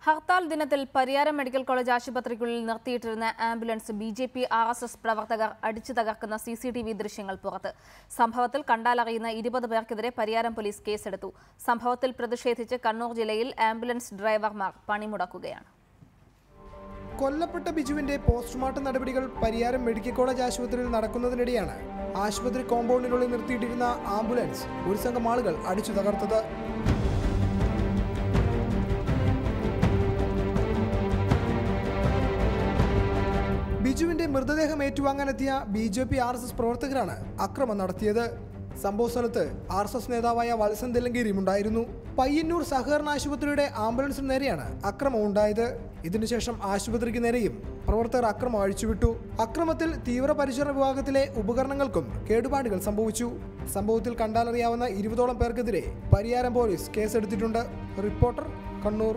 ഹർത്താൽ ദിനത്തിൽ Pariyaram medical college ആശുപത്രിക്കുള്ളിൽ നിർത്തിയിട്ടിരുന്ന ambulance BJP RSS പ്രവർത്തകർ അടിച്ചു തകർക്കുന്ന CCTV ദൃശ്യങ്ങൾ പുറത്ത്. സംഭവത്തിൽ കണ്ടാലറിയുന്ന 20 പേർക്കെതിരെ പരിയാരം പോലീസ് കേസെടുത്തു. സംഭവത്തിൽ പ്രതിഷേധിച്ച് കണ്ണൂർ ജില്ലയിൽ ആംബുലൻസ് ഡ്രൈവർമാർ പണിമുടക്കുകയാണ്. കൊല്ലപ്പെട്ട ബിജുവിന്റെ പോസ്റ്റ്മോർട്ടം നടപടികൾ പരിയാരം മെഡിക്കൽ കോളേജ് ആശുപത്രിയിൽ നടക്കുന്നതിനിടെയാണ് ആശുപത്രി കോമ്പൗണ്ടിനുള്ളിൽ നിർത്തിയിട്ടിരുന്ന ആംബുലൻസ് ഒരു സംഘം ആളുകൾ അടിച്ചു തകർത്തത്. ബിജുവിന്റെ മൃതദേഹം ഏറ്റുവാങ്ങാനെത്തിയ BJP RSS പ്രവർത്തകരാണ് ആക്രമണം നടത്തിയത്. സംഭവസ്ഥലത്ത് RSS നേതാവായ വത്സൻ തെല്ലങ്കേരിയും ഉണ്ടായിരുന്നു. പയ്യന്നൂർ സഹകരണ ആശുപത്രിയുടെ ആംബുലൻസിന് നേരെയാണ് അക്രമം ഉണ്ടായത്. ഇതിനുശേഷം ആശുപത്രിക്ക് നേരെയും പ്രവർത്തകർ അക്രമം അഴിച്ചുവിട്ടു. അക്രമത്തിൽ തീവ്രപരിചരണ വിഭാഗത്തിലെ ഉപകരണങ്ങൾക്കും കേടുപാടുകൾ സംഭവിച്ചു. സംഭവത്തിൽ കണ്ടാലറിയാവുന്ന 20ഓളം പേർക്കെതിരെ പരിയാരം പോലീസ് കേസെടുത്തിട്ടുണ്ട്. റിപ്പോർട്ടർ, കണ്ണൂർ.